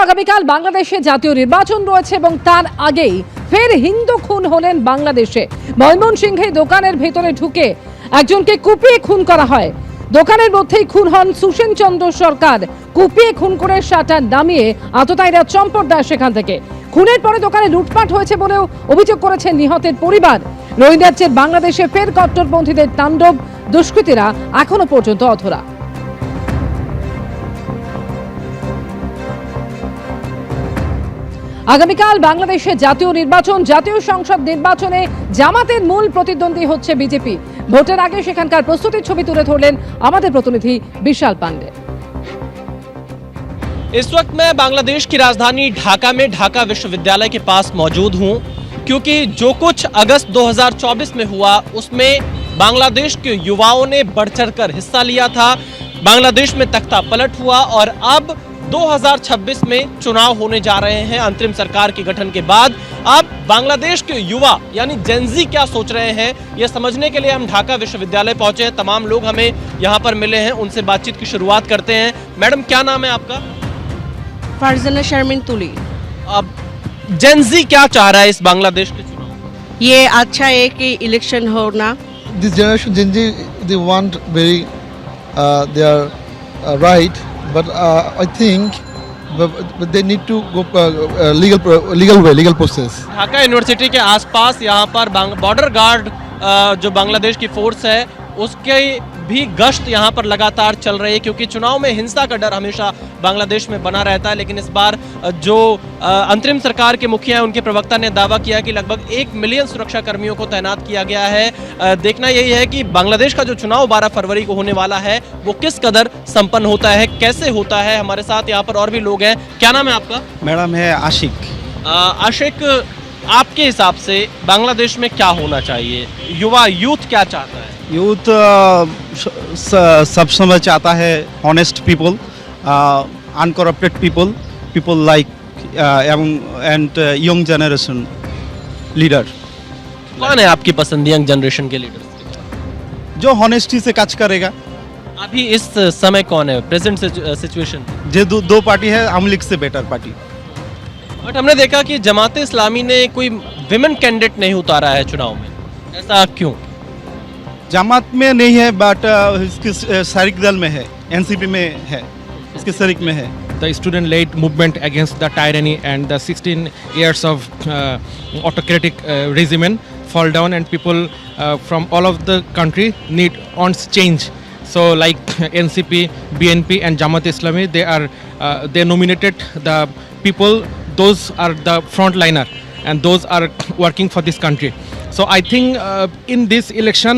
আগামীকাল বাংলাদেশে জাতীয় নির্বাচন রয়েছে এবং তার আগেই ফের হিন্দু খুন হলেন বাংলাদেশে। ময়মনসিংহে দোকানের ভেতরে ঢুকে একজনকে কুপিয়ে খুন করা হয়। দোকানের মধ্যেই খুন হন সুসেন চন্দ্র সরকার। কুপিয়ে খুন করে শাটার নামিয়ে আততায়ীরা চম্পট দেয় সেখান থেকে। খুনের পরে দোকানে লুটপাট হয়েছে বলেও অভিযোগ করেছেন নিহতের পরিবার। রোহিঙ্গাদের বাংলাদেশে ফের কট্টরপন্থীদের তাণ্ডব, দুষ্কৃতীরা এখনো পর্যন্ত অধরা। আগামীকাল বাংলাদেশে জাতীয় নির্বাচন, জাতীয় সংসদ নির্বাচনে জামাতের মূল প্রতিদ্বন্দ্বী হচ্ছে বিজেপি। ভোটের আগে সেখানকার প্রস্তুতির ছবি তুলে ধরলেন আমাদের প্রতিনিধি বিশাল পান্ডে। इस वक्त मैं बांग्लादेश की राजधानी ढाका में ढाका विश्वविद्यालय के पास मौजूद हूं, क्योंकि जो कुछ अगस्त 2024 में हुआ उसमें बांग्लादेश के युवाओं ने बढ़ चढ़कर हिस्सा लिया था। बांग्लादेश में तख्ता पलट हुआ और अब 2026 में चुनाव होने जा रहे हैं। अंतरिम सरकार के गठन के बाद अब बांग्लादेश के युवा यानी जेनजी क्या सोच रहे हैं, यह समझने के लिए हम ढाका विश्वविद्यालय पहुंचे हैं। तमाम लोग हमें यहाँ पर मिले हैं, उनसे बातचीत की शुरुआत करते हैं। मैडम, क्या नाम है आपका? फरजाना शर्मिन तुली। अब जेनजी क्या चाह रहा है इस बांग्लादेश के चुनाव? ये अच्छा है कि इलेक्शन होना। This generation Gen Z, they want very, they are right, but I think but they need to go legal process. Dhaka university के आसपास यहाँ पर बॉर्डर गार्ड जो बांग्लादेश की फोर्स है उसके भी गश्त यहाँ पर लगातार चल रही है, क्योंकि चुनाव में हिंसा का डर हमेशा बांग्लादेश में बना रहता है। लेकिन इस बार जो अंतरिम सरकार के मुखिया हैं, उनके प्रवक्ता ने दावा किया कि लगभग 1 मिलियन सुरक्षा कर्मियों को तैनात किया गया है। देखना यही है कि बांग्लादेश का जो चुनाव 12 फरवरी को होने वाला है वो किस कदर संपन्न होता है, कैसे होता है। हमारे साथ यहाँ पर और भी लोग हैं। क्या नाम है आपका? मैडम है आशिक। आशिक, आपके हिसाब से बांग्लादेश में क्या होना चाहिए? यूथ क्या चाहता है? यूथ सब समय चाहता है honest people, uncorrupted people like and young generation leader. कौन है आपकी पसंद यंग जनरेशन के लीडर? जो हॉनेस्टी से काज करेगा। अभी इस समय कौन है प्रेजेंट सिचुएशन? जो दो पार्टी है, आम लीग से बेटर पार्टी। बट हमने देखा कि जमात इस्लामी ने कोई विमेन कैंडिडेट नहीं उतारा है चुनाव में, ऐसा क्यों? जमात में नहीं है, बट इसके शरीक दल में है, एनसीपी में है, इसके शरीक में है। The student-led movement against the tyranny and the 16 years of autocratic regime fall down, and people from all of the country wants change. So like NCP, BNP and Jamaat Islami, they nominated the people, those are the frontliner and those are working for this country. So I think in this election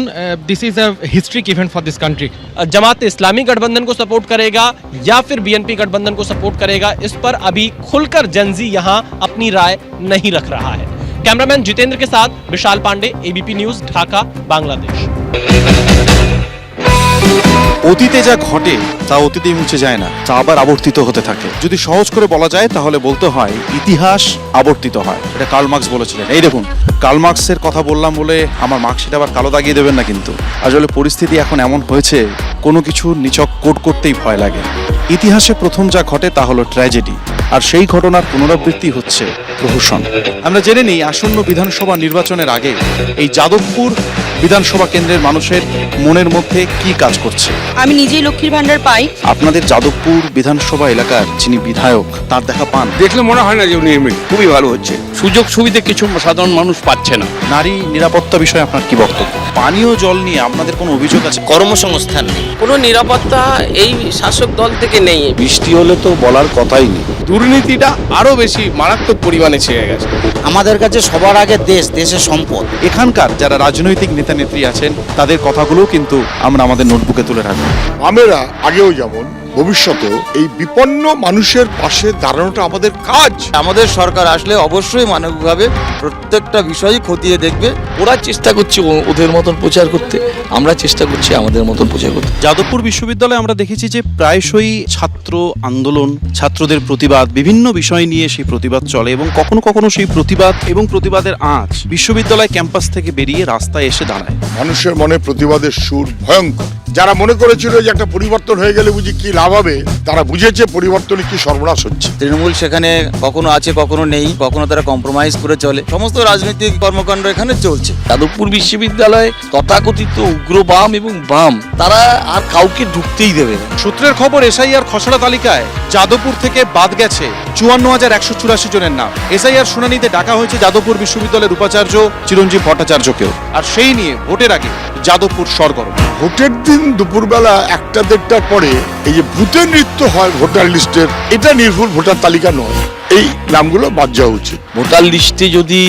this is a historic event for this country. Jamaat Islami गठबंधन को support करेगा या फिर BNP गठबंधन को support करेगा, इस पर अभी खुलकर जेनजी यहाँ अपनी राय नहीं रख रहा है। कैमरामैन जितेंद्र के साथ विशाल पांडे, एबीपी न्यूज, ढाका, बांग्लादेश। অতীতে যা ঘটে তা অতীতেই মুছে যায় না, তা আবার আবর্তিত হতে থাকে। যদি সহজ করে বলা যায় তাহলে বলতে হয় ইতিহাস আবর্তিত হয়। এটা কার্ল মার্কস বলেছিলেন। এই দেখুন, কার্ল মার্কসের কথা বললাম বলে আমার মার্কশিট আবার কালো দাগিয়ে দেবেন না কিন্তু। আসলে পরিস্থিতি এখন এমন হয়েছে, কোনো কিছু নিছক কোড করতেই ভয় লাগে। ইতিহাসে প্রথম যা ঘটে তা হলো ট্র্যাজেডি, আর সেই ঘটনার পুনরাবৃত্তি হচ্ছে প্রহসন। আমরা জেনে নিই আসন্ন বিধানসভা নির্বাচনের আগে এই যাদবপুর বিধানসভা কেন্দ্রের মানুষের মনের মধ্যে কি কাজ করছে। আমি নিজেই লক্ষ্মীর ভান্ডার পাই। আপনাদের যাদবপুর বিধানসভা এলাকার যিনি বিধায়ক, তার দেখা পান? দেখলে মনে হয় না যে উনি খুবই ভালো হচ্ছে। সুযোগ সুবিধা কিছু সাধারণ মানুষ পাচ্ছে না। নারী নিরাপত্তা বিষয়ে আপনার কি বক্তব্য? পানীয় জল নিয়ে আপনাদের কোনো অভিযোগ আছে? কর্মসংস্থান নেই, কোনো নিরাপত্তা এই শাসক দল থেকে নেই। বৃষ্টি হলে তো বলার কথাই নেই। দুর্নীতিটা আরো বেশি মারাত্মক পরিমাণে ছেয়ে গেছে। আমাদের কাছে সবার আগে দেশের সম্পদ। এখানকার যারা রাজনৈতিক নেতা নেত্রী আছেন তাদের কথাগুলো কিন্তু আমরা আমাদের নোটবুকে তুলে রাখবো। আমরা আগেও যেমন ভবিষ্যতেও এই বিপন্ন মানুষের পাশে দাঁড়ানোটা আমাদের কাজ। আমাদের সরকার আসলে অবশ্যই মানবিকভাবে প্রত্যেকটা বিষয়ই খতিয়ে দেখবে ওরা চেষ্টা করছে ওদের মতন প্রচার করতে, আমরা চেষ্টা করছি আমাদের মতন প্রচার করতে। যাদবপুর বিশ্ববিদ্যালয়ে আমরা দেখেছি যে প্রায়শই ছাত্র আন্দোলন, ছাত্রদের প্রতিবাদ, বিভিন্ন বিষয় নিয়ে সেই প্রতিবাদ চলে এবং কখনো কখনো সেই প্রতিবাদ এবং প্রতিবাদের আঁচ বিশ্ববিদ্যালয় ক্যাম্পাস থেকে বেরিয়ে রাস্তায় এসে দাঁড়ায়। মানুষের মনে প্রতিবাদের সুর ভয়ঙ্কর। যারা মনে করেছিল যে একটা পরিবর্তন হয়ে গেলে বুঝি কি লাভ হবে, তারা বুঝেছে পরিবর্তনে কি সর্বনাশ হচ্ছে। তৃণমূল সেখানে কখনো আছে কখনো নেই, কখনো তারা কম্প্রোমাইজ করে চলে, সমস্ত রাজনৈতিক কর্মকাণ্ড এখানে চলছে। যাদবপুর বিশ্ববিদ্যালয়ে তথাকথিত উগ্রবাম এবং বাম তারা আর কাউকে ঢুকতেই দেবে না। সূত্রের খবর, এসআইআর খসড়া তালিকায় যাদবপুর থেকে বাদ গেছে 54,184 জনের নাম। এসআইআর শুনানিতে ডাকা হয়েছে যাদবপুর বিশ্ববিদ্যালয়ের উপাচার্য চিরঞ্জীব ভট্টাচার্যকেও, আর সেই নিয়ে ভোটের আগে যাদবপুর সরগরম। ভোটের দিন দুপুরবেলা 1-1:30টার পরে এই যে ভূতের নৃত্য হয় ভোটার লিস্টের, এটা নির্ভুল ভোটার তালিকা নয়, এই নামগুলো বাদ যাওয়া উচিত। ভোটার লিস্টে যদি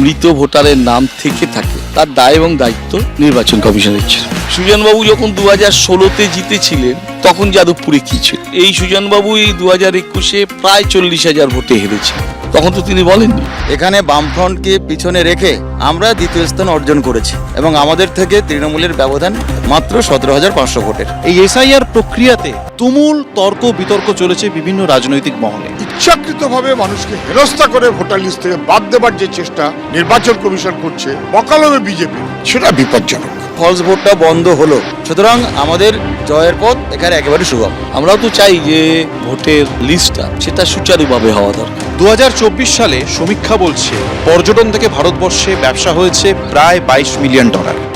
মৃত ভোটারের নাম থেকে থাকে তার দায় এবং দায়িত্ব নির্বাচন কমিশনের ছিল। সুজনবাবু যখন 2016-তে জিতেছিলেন তখন যাদবপুরে কি ছিল? এই সুজনবাবু এই 2021-এ প্রায় 40,000 ভোটে হেরেছে, তখন তো তিনি বলেননি। এখানে বামফ্রন্টকে পিছনে রেখে আমরা দ্বিতীয় স্থান অর্জন করেছি এবং আমাদের থেকে তৃণমূলের ব্যবধান মাত্র 17,500 ভোটের। এই এসআইআর প্রক্রিয়াতে তুমুল তর্ক বিতর্ক চলেছে বিভিন্ন রাজনৈতিক মহলে। ইচ্ছাকৃতভাবে মানুষকে হেনস্থা করে ভোটার লিস্ট থেকে বাদ দেবার যে চেষ্টা নির্বাচন কমিশন করছে বকালমে বিজেপি, সেটা বিপজ্জনক। ফলস ভোটটা বন্ধ হলো, সুতরাং আমাদের জয়ের পথ এখানে একেবারে সুগম। আমরাও তো চাই যে ভোটের লিস্টটা সেটা সুচারুভাবে হওয়া দরকার। 2024 সালে সমীক্ষা বলছে পর্যটন থেকে ভারতবর্ষে ব্যবসা হয়েছে প্রায় $22 মিলিয়ন।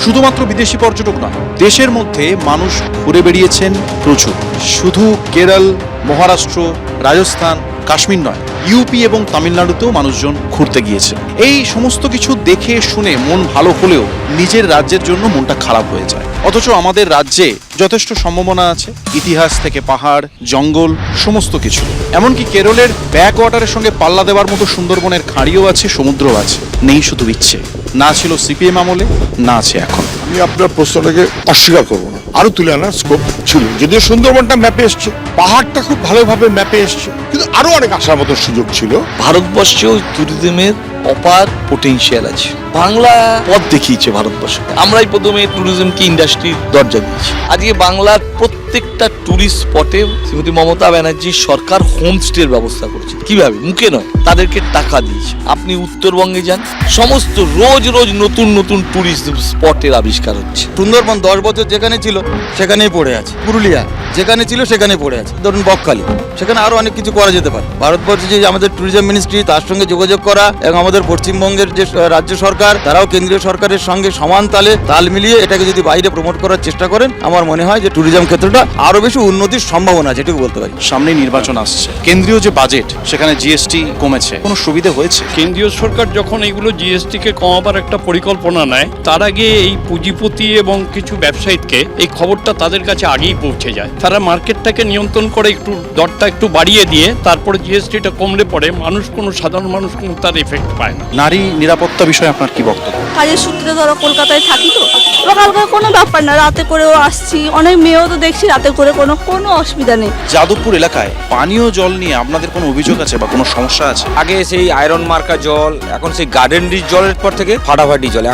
শুধুমাত্র বিদেশি পর্যটক নয়, দেশের মধ্যে মানুষ ঘুরে বেরিয়েছেন প্রচুর। শুধু কেরল, মহারাষ্ট্র, রাজস্থান, কাশ্মীর নয়, ইউপি এবং তামিলনাড়ুতেও মানুষজন ঘুরতে গিয়েছে। এই সমস্ত কিছু দেখে শুনে মন ভালো হলেও নিজের রাজ্যের জন্য মনটা খারাপ হয়ে যায়। অথচ আমাদের রাজ্যে যথেষ্ট সম্ভাবনা আছে, ইতিহাস থেকে পাহাড়, জঙ্গল, সমস্ত কিছু। এমনকি কেরলের ব্যাক ওয়াটারের সঙ্গে পাল্লা দেওয়ার মতো সুন্দরবনের খাঁড়িও আছে, সমুদ্রও আছে। নেই শুধু ইচ্ছে, না ছিল সিপিএম আমলে, না আছে এখন। আমি আপনার প্রশ্নটাকে অস্বীকার করবো না, আরো তুলে আনার স্কোপ ছিল। যদিও সুন্দরবনটা ম্যাপে এসছে, পাহাড়টা খুব ভালোভাবে ম্যাপে এসছে, কিন্তু আরো অনেক আসার মতো সুযোগ ছিল। ভারতবর্ষেও ট্যুরিজমের অপার পোটেনশিয়াল আছে। বাংলা পথ দেখিয়েছে ভারতবর্ষ। আমরাই প্রথমে ট্যুরিজমকে ইন্ডাস্ট্রির দরজা দিয়েছি। আজকে বাংলার প্রত্যেকটা ট্যুরিস্ট স্পটে শ্রীমতী মমতা ব্যানার্জি সরকার হোমস্টের ব্যবস্থা করেছে। কিভাবে? মুখে নয়, তাদেরকে টাকা দিয়েছে। আপনি উত্তরবঙ্গে যান, সমস্ত রোজ রোজ নতুন নতুন ট্যুরিস্ট স্পটের আবিষ্কার হচ্ছে। সুন্দরবন 10 বছর যেখানে ছিল সেখানেই পড়ে আছে, পুরুলিয়া যেখানে ছিল সেখানে পড়ে আছে, ধরুন বকখালি, সেখানে আরো অনেক কিছু করা যেতে পারে। ভারতবর্ষে যে আমাদের ট্যুরিজম মিনিস্ট্রি, তার সঙ্গে যোগাযোগ করা এবং আমাদের পশ্চিমবঙ্গের যে রাজ্য সরকার, তারাও কেন্দ্রীয় সরকারের সঙ্গে সমান তাল মিলিয়ে এটাকে যদি বাইরে প্রমোট করার চেষ্টা করেন, আমার মনে হয় যে ট্যুরিজম ক্ষেত্রটা আরো বেশি উন্নতির সম্ভাবনা আছে, এটুকু বলতে পারি। সামনে নির্বাচন আসছে, কেন্দ্রীয় যে বাজেট সেখানে জিএসটি কমেছে, কোনো সুবিধা হয়েছে? কেন্দ্রীয় সরকার যখন এইগুলো জিএসটিকে কমাবার একটা পরিকল্পনা নেয়, তার আগে এই পুঁজিপতি এবং কিছু ব্যবসায়ীকে এই খবরটা তাদের কাছে আগেই পৌঁছে যায়। তারা মার্কেটটাকে নিয়ন্ত্রণ করে একটু দরটা একটু বাড়িয়ে দিয়ে তারপরে জিএসটিটা কমলে পড়ে মানুষ, কোনো সাধারণ মানুষ কোনো তার এফেক্ট পায় না। নারী নিরাপত্তা বিষয়ে আপনার কি বক্তব্য? কাজের সূত্রে ধরো কলকাতায় থাকি, তো সকালকার কোনো ব্যাপার না, রাতে করেও আসছি, অনেক মেয়েও তো দেখছি রাতে করে, কোনো অসুবিধা নেই। যাদবপুর এলাকায় পানীয় জল নিয়ে আপনাদের কোনো অভিযোগ আছে বা কোনো সমস্যা আছে? আগে সেই আয়রন মার্কা জল, এখন সেই গার্ডেন রিচ জলের পর থেকে ফাটাফাটি জল।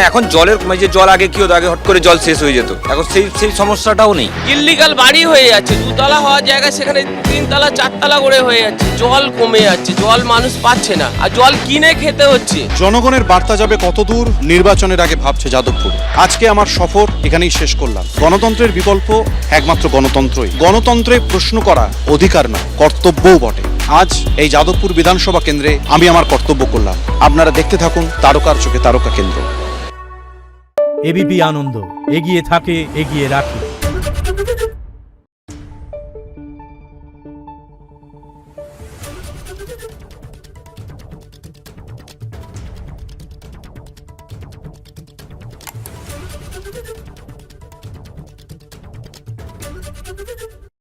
এখন জলের যে জল আগে কি হতো, আগে হট করে জল শেষ হয়ে যেত, এখন সেই সমস্যাটাও নেই। ইল্লিগাল বাড়ি হয়ে যাচ্ছে, 2 তলা হওয়ার জায়গায় সেখানে 3 তলা 4 তলা করে হয়ে যাচ্ছে। জল কমে যাচ্ছে, জল মানুষ পাচ্ছে না, আর জল কিনে খেতে হচ্ছে। জনগণের বার্তা যাবে কত দূর, নির্বাচনের আগে ভাবছে যাদবপুর। আজকে আমার সফর এখানেই শেষ করলাম। গণতন্ত্রের বিকল্প একমাত্র গণতন্ত্রই। গণতন্ত্রে প্রশ্ন করা অধিকার নয়, কর্তব্যও বটে। আজ এই যাদবপুর বিধানসভা কেন্দ্রে আমি আমার কর্তব্য করলাম। আপনারা দেখতে থাকুন তারকার চোখে তারকা কেন্দ্র। এবিপি আনন্দ, এগিয়ে থাকে, এগিয়ে রাখে।